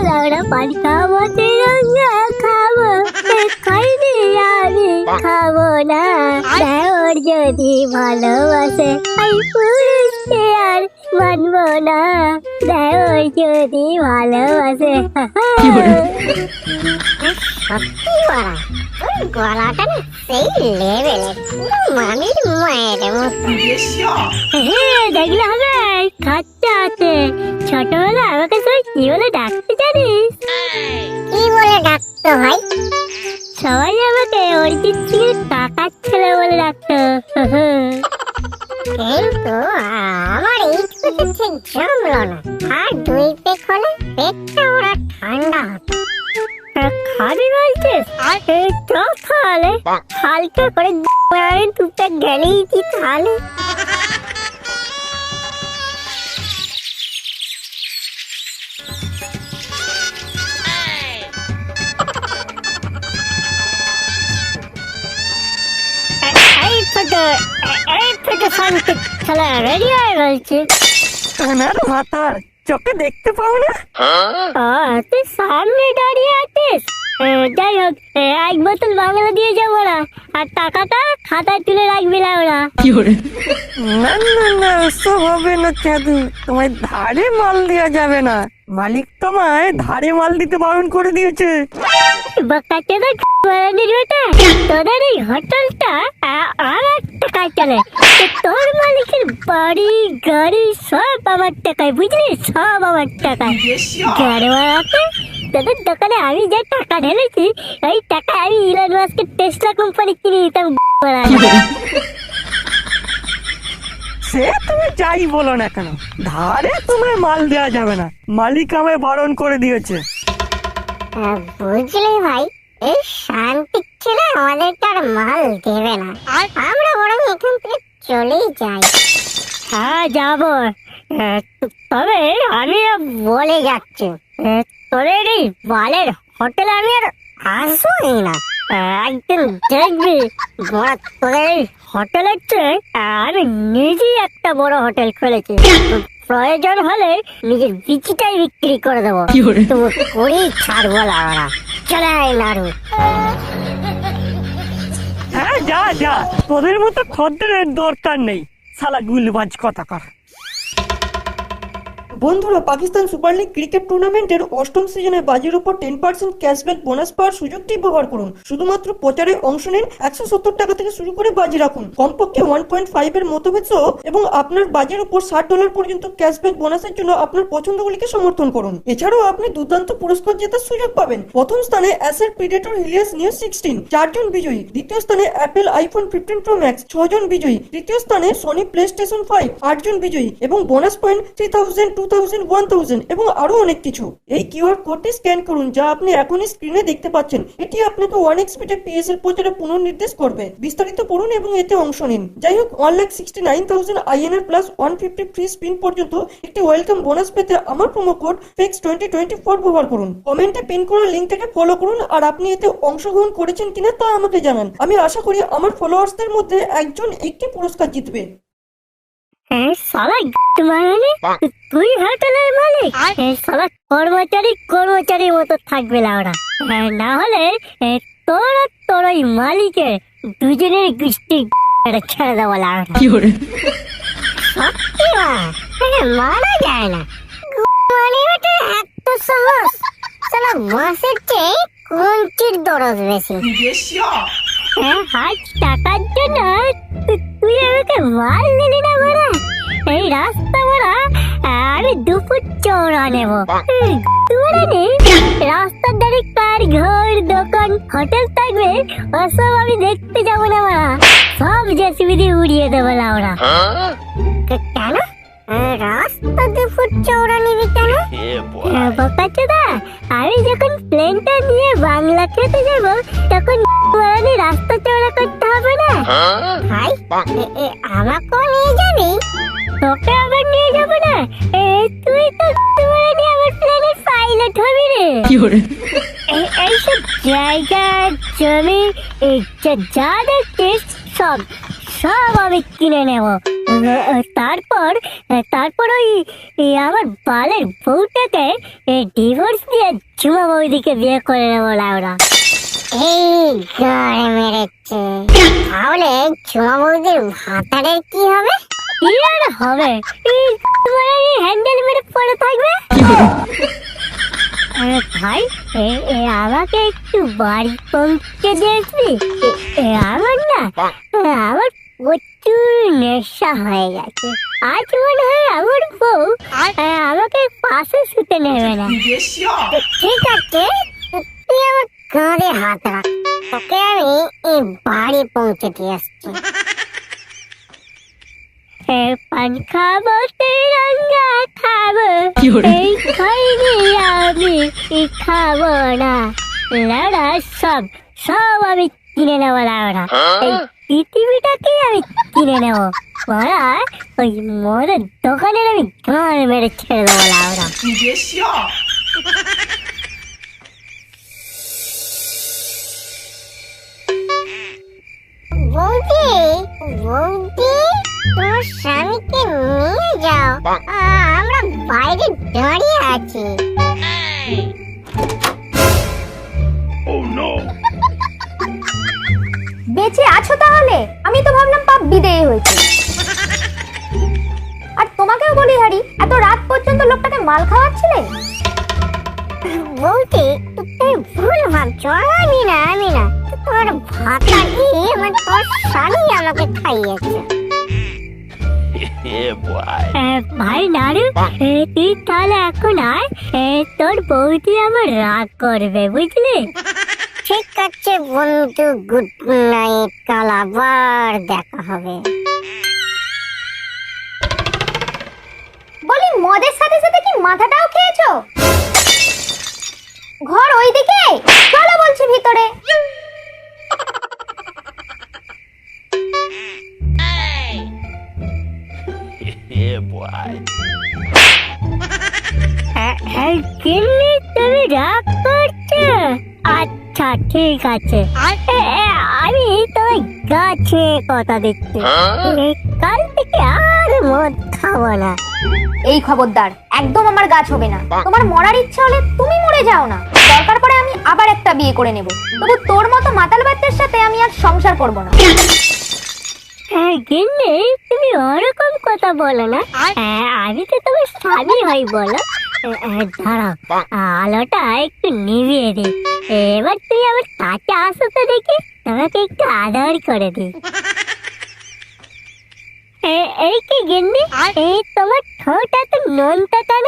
লাউড়া পান খাবো খাবো খাইনি আমি খাবো না। ওর যদি ভালোবাসে আমি পুরুষকে আর মানবো না। ওর যদি ভালোবাসে সত্যি বলা তোর গলাটা না সেই লেভেলের মামির মায়ের মতো। দেখলে হবে খাচ্ছে আছে। ছোটবেলা আমাকে সবাই কি বলে ডাকতে জানিস? কি বলে ডাকতো ভাই? সবাই আমাকে অরিজিৎ সিং এর কাকার ছেলে বলে ডাকতো। কিন্তু আমার এইটুকুতে ঠিক জমলো না। আর দুই পেক হলে পেটটা ওরা ঠান্ডা হতো। খাবি বলছিস? তাহলে হালকা করে দুটা গেলেই কি তাহলে। চোখে দেখতে পাও না? তুই সামনে দাঁড়িয়ে আছিস। যাই হোক এক বোতল বাংলা দিয়ে যাবো না, আর টাকাটা খাতায় তুলে রাখবি না ওরা। না না না, ওসব হবে না চাঁদু, তোমায় ধারে মাল দেওয়া যাবে না। মালিক তোমায় ধারে মাল দিতে বারণ করে দিয়েছে। তোদের এই হোটেলটা আমার টাকায় চলে। তোর মালিকের বাড়ি গাড়ি সব আমার টাকায়, বুঝলি? সব আমার টাকায়। তোদের দোকানে আমি যে টাকা ঢেলেছি ওই টাকা আমি ইলন মাস্কের টেসলা কোম্পানি কিনে দিতাম। সে তুমি যাই বলো না কেন, ধারে তোমায় মাল দেওয়া যাবে না, মালিক আমায় বারণ করে দিয়েছে। বুঝলি ভাই, এই শান্তির ছেলে আমাদেরকে আর মাল দেবে না। আমরা বরং এখান থেকে চলেই যাই। হ্যাঁ যাবো, তবে আমি বলে যাচ্ছি তোদের এই বালের হোটেলে আমি আর আসবোই না। একদিন দেখবি তোদের এই হোটেলের চেয়ে আমি নিজেই একটা বড় হোটেল খুলেছি। প্রয়োজন হলে নিজের বিচিটাই বিক্রি করে দেবো, তবু করেই ছাড়বো না ওরা। চলে আয় নাড়ু। হ্যাঁ যা যা, তোদের মতো খদ্দের দরকার নেই, শালা গুলবাজ কথাকার। বন্ধুরা, পাকিস্তান সুপার লিগ ক্রিকেট টুর্নামেন্টের অষ্টম সিজনে বাজির উপর 10% ক্যাশব্যাক বোনাস পাওয়ার সুযোগটি ব্যবহার করুন। শুধুমাত্র প্রচারে অংশ নিন, 170 টাকা থেকে শুরু করে বাজি রাখুন, কমপক্ষে 1.5 এর মতভেদ সহ, এবং আপনার বাজির উপর $60 পর্যন্ত ক্যাশব্যাক বোনাসের জন্য আপনার পছন্দগুলিকে সমর্থন করুন। এছাড়াও আপনি দুর্দান্ত পুরস্কার জেতার সুযোগ পাবেন। প্রথম স্থানে অ্যাসের প্রিডেটর হিলিয়াস নিউ 16, 4 জন বিজয়ী। দ্বিতীয় স্থানে অ্যাপেল আইফোন 15 প্রো ম্যাক্স, 6 জন বিজয়ী। তৃতীয় স্থানে সনি প্লে স্টেশন 5, 8 জন বিজয়ী, এবং বোনাস পয়েন্ট 3000, 2000, 1000 এবং আরো অনেক কিছু। এই কিউআর কোডটি স্ক্যান করুন, যা আপনি এখনই স্ক্রিনে দেখতে পাচ্ছেন। এটি আপনাকে 1x স্পিডে পিএস এর প্রচারে পুনর্নির্দেশ করবে। বিস্তারিত পড়ুন এবং এতে অংশ নিন। যাই হোক, 1,69,000 INR প্লাস 150 ফ্রি স্পিন পর্যন্ত একটি ওয়েলকাম বোনাস পেতে আমার প্রোমো কোড FEX2024 ব্যবহার করুন। কমেন্টে পিন করা লিঙ্ক থেকে ফলো করুন, আর আপনি এতে অংশগ্রহণ করেছেন কিনা তা আমাকে জানান। আমি আশা করি আমার ফলোয়ার্সদের মধ্যে একজন একটি পুরস্কার জিতবে। তুই হোটেলের মালিক, কর্মচারীর মতো থাকবে ওরা। না হলে তোর ওই মালিকের দুজনের গুষ্টি ছেড়ে দেবো। সত্যি মারা যায় না, এত সহজ। মাসের চেয়ে কঞ্চির দরজ বেশি। টাকার জন্য তুই আমাকে মাল নিলি না বড়া। এই রাস্তা বড়া আমি 2 ফুট চওড়া নেব। রাস্তার ধারে কার ঘর দোকান হোটেল থাকবে ওসব আমি দেখতে যাবো না বড়া। সব জেসিবি দিয়ে উড়িয়ে দেবো না ওরা। কেন রাস্তা 2 ফুট চওড়া নিবি কেন? বোকাচোদা, আমি যখন প্লেনটা নিয়ে বাংলা খেতে যাব তখন রাস্তা চওড়া করতে হবে না? ভাই আমাকেও নিয়ে যাবি? তোকে আবার নিয়ে যাবো না? তুই তো আমার প্লেনের পাইলট হবি রে। এইসব জায়গা জমি যা দেখছিস সব আমি কিনে নেব। তারপর তারপর ওই আমার বালের বউটাকে ডিভোর্স দিয়ে ঝুমা বৌদিকে বিয়ে করে নেবো লাউরা। এই গাড়ি মেরেছে, তাহলে ঝুমা বৌদির ভাতারের কি হবে? কি আর হবে, হ্যান্ডেল মেরে পড়ে থাকবে। ভাই আমাকে একটু বাড়ি পৌঁছে দিয়েছি। আমার না আমার প্রচুর নেশা হয়ে গেছে। আজ মনে হয় আমার বউ আমাকে পাশে শুতে নেবে না। ঠিক আছে, তুই আমার কাঁধে হাত রাখ, তোকে আমি এই বাড়ি পৌঁছে দিয়ে আসছি। পান খাবো তিরঙ্গা খাবো, এই খাইনি আমি খাবো না। লাউড়া সব সব আমি কিনে নেবো লাউড়া, এই পৃথিবীটাকে আমি কিনে নেবো। ওরা ওই মদের দোকানের আমি গান মেরে ছেড়ে দেবো লাউড়া। বৌদি বৌদি, তোমার স্বামীকে নিয়ে যাও, আমরা বাইরে দাঁড়িয়ে আছি। বেঁচে আছো তাহলে? আমি তো ভাবলাম পাপ বিদেয় হয়েছে। আর তোমাকেও বলি হারি, এত রাত পর্যন্ত লোকটাকে মাল খাওয়াচ্ছিলে? বৌদি তুমি ভুল ভাবছো, আমি না তোমার ভাতা দিয়ে আমার তোর স্বামী আমাকে খাইয়েছে। ভাই নারু, তুই তাহলে এখন আয়, তোর বৌদি আমার রাগ করবে বুঝলি। ঠিক আছে বন্ধু, গুড নাইট, কাল আবার দেখা হবে। বলি মদের সাথে সাথে কি মাথাটাও খেয়েছো? ঘর ওইদিকে, চলো বলছি ভিতরে। কিন্নি তুমি রাগ করছো? আচ্ছা ঠিক আছে, আমি তোমায় গাছে কথা দিচ্ছি, কাল থেকে আর মদ খাবো না। এই খবরদার, একদম আমার গাছ হবে না। তোমার মরার ইচ্ছা হলে তুমি মরে যাও না, দরকার পড়ে আমি আবার একটা বিয়ে করে নেব। তবু তোর মতো মাতাল বাচ্চার সাথে আমি আর সংসার করব না। গিন্নি তুমি ওরকম কথা বলো না, আমি তো তোমার স্বামী হই বলো। দাঁড়াও, আলোটা একটু নিভিয়ে দিই, এবার তুমি আমার কাছে আসো তো দেখি, তোমাকে একটু আদর করে দিই। এই কি গিন্নি, এই তোমার ঠোঁট এত নোনতা কেন?